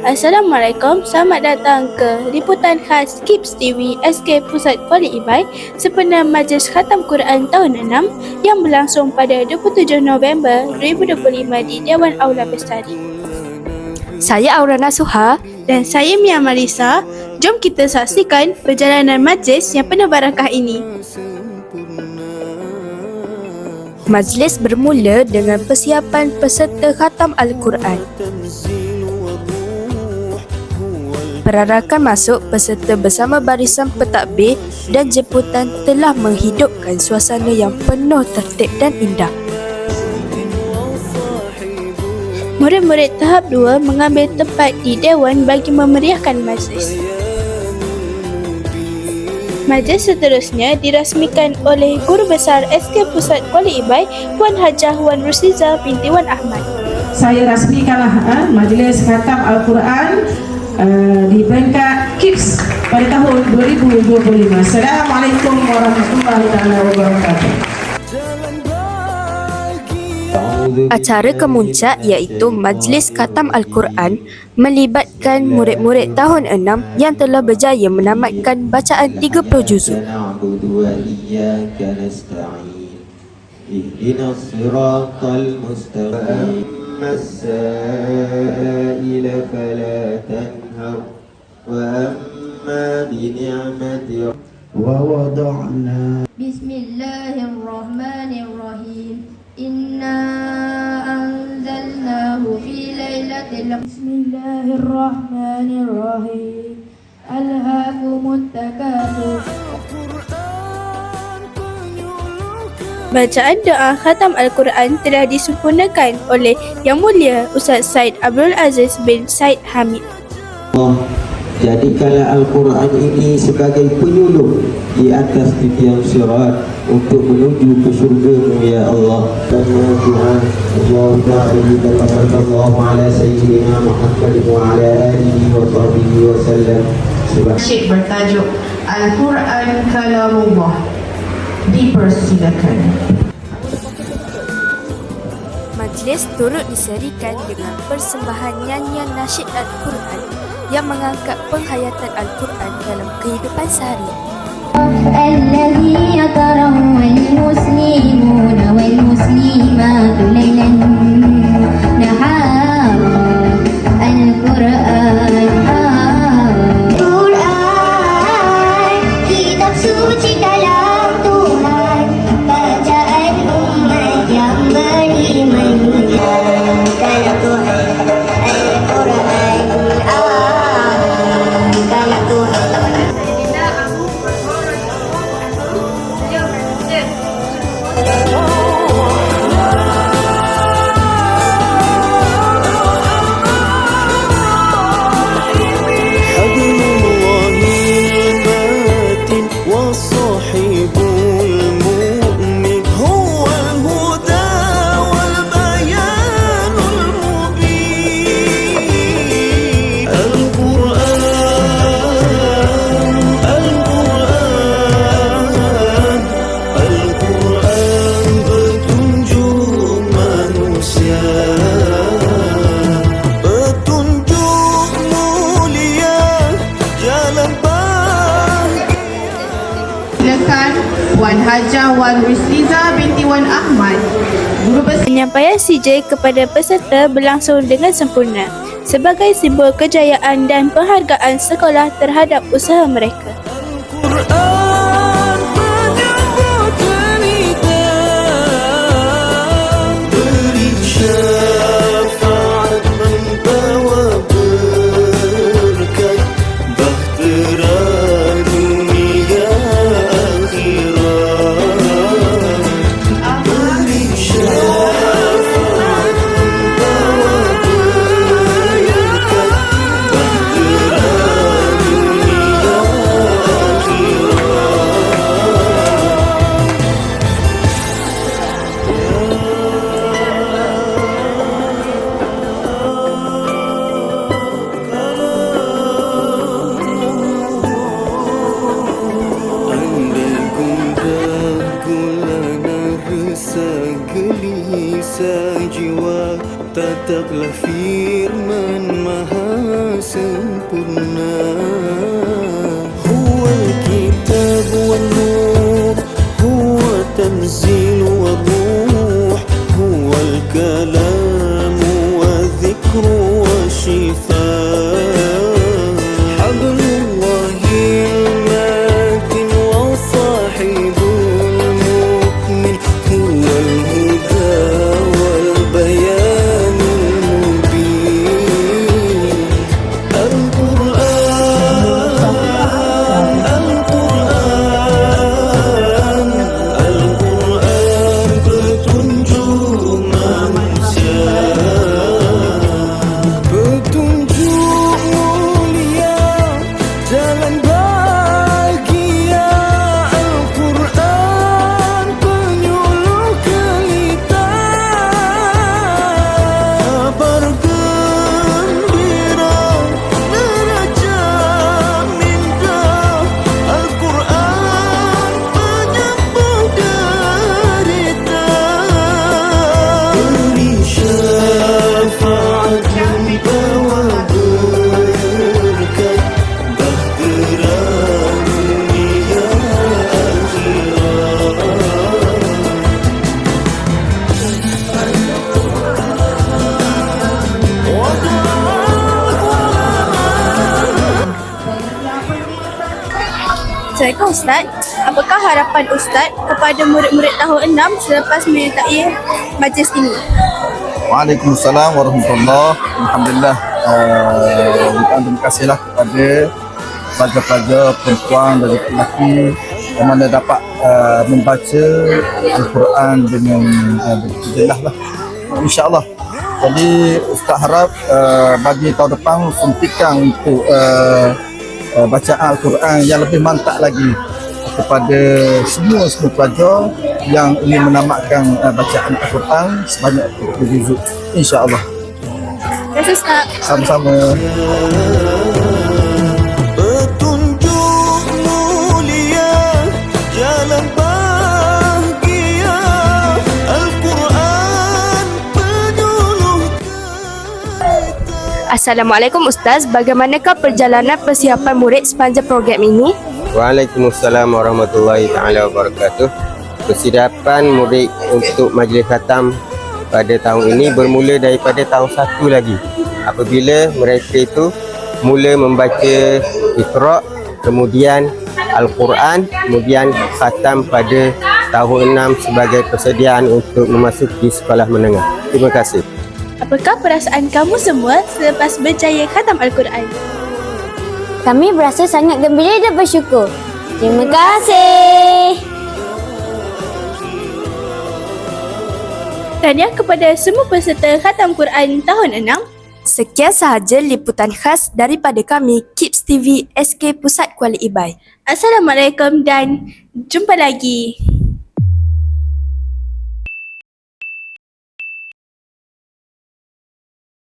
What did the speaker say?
Assalamualaikum, selamat datang ke liputan khas KIPS TV SK Pusat Kuala Ibai sempena Majlis Khatam Quran tahun 6 yang berlangsung pada 27 November 2025 di Dewan Aula Bestari. Saya Aura Nasuha dan saya Mia Marisa. Jom kita saksikan perjalanan majlis yang penuh barakah ini. Majlis bermula dengan persiapan peserta khatam Al-Quran. Perarakan masuk peserta bersama barisan pentadbir dan jemputan telah menghidupkan suasana yang penuh tertib dan indah. Murid-murid tahap 2 mengambil tempat di Dewan bagi memeriahkan majlis. Majlis seterusnya dirasmikan oleh Guru Besar SK Pusat Kuala Ibai, Puan Hajah Wan Rusliza binti Wan Ahmad. Saya rasmikanlah Majlis Khatam Al-Quran di peringkat KIPS pada tahun 2025. Assalamualaikum warahmatullahi wabarakatuh. Acara kemuncak iaitu Majlis Khatam Al-Quran melibatkan murid-murid tahun 6 yang telah berjaya menamatkan bacaan 30 juzuk. Bismillahirrahmanirrahim. Inna anzalnahu fi lailatul Bismillahirrahmanirrahim. Alhaakumut takatsur. Bacaan doa khatam Al-Quran telah disempurnakan oleh Yang Mulia Ustaz Said Abdul Aziz bin Said Hamid. Jadikanlah Al-Quran ini sebagai penyuluh di atas titian sirat untuk menuju ke syurga-Mu ya Allah. Dan Allahumma ala sayyidina Muhammad wa ala alihi wa sahbihi wa sallam. Syekh bertajuk Al-Quran Kalamullah. Dipersilakan. Majlis turut diserikan dengan persembahan nyanyian nasyid Al-Quran yang mengangkat penghayatan Al-Quran dalam kehidupan seharian. الذي يتروى المسلمون والمسلمات ليلا نهارا Al-Quran kitab suci kalam Tuhan, bacaan umat yang beriman. Kalam Tuhan Al-Quran, kalam Tuhan. Puan Hajah Wan Rusliza binti Wan Ahmad, Guru Besar. Penyampaian CJ kepada peserta berlangsung dengan sempurna sebagai simbol kejayaan dan penghargaan sekolah terhadap usaha mereka. gelisah jiwa, tetaplah firman Maha sempurna. Huwal kitab wal nur, huwa tanzil wa ruh, huwal kalam wa dhikru wa shifa. Assalamualaikum Ustaz. Apakah harapan Ustaz kepada murid-murid tahun 6 selepas menyertai majlis ini? Waalaikumsalam warahmatullahi. Alhamdulillah. Terima kasihlah kepada pelajar-pelajar perempuan dan lelaki yang mana dapat membaca Al-Quran dengan berjelas lah. InsyaAllah. Jadi Ustaz harap bagi tahun depan suntikan untuk bacaan Al-Quran yang lebih mantap lagi kepada semua pelajar yang ingin menamatkan bacaan Al-Quran sebanyak 30 juzuk, insya-Allah. Terima kasih Ustaz. Sama-sama. Petunjuk mulia, jalan bahagia, Al-Quran penyuluh kita. Assalamualaikum Ustaz, bagaimanakah perjalanan persiapan murid sepanjang program ini? Waalaikumsalam warahmatullahi taala wabarakatuh. Persiapan murid untuk majlis khatam pada tahun ini bermula daripada tahun 1 lagi. Apabila mereka itu mula membaca Iqra, kemudian Al-Quran, kemudian khatam pada tahun 6 sebagai persediaan untuk memasuki sekolah menengah. Terima kasih. Apakah perasaan kamu semua selepas berjaya khatam Al-Quran? Kami berasa sangat gembira dan bersyukur. Terima kasih. Tahniah kepada semua peserta khatam Quran tahun 6. Sekian sahaja liputan khas daripada kami KIPS TV SK Pusat Kuala Ibai. Assalamualaikum dan jumpa lagi.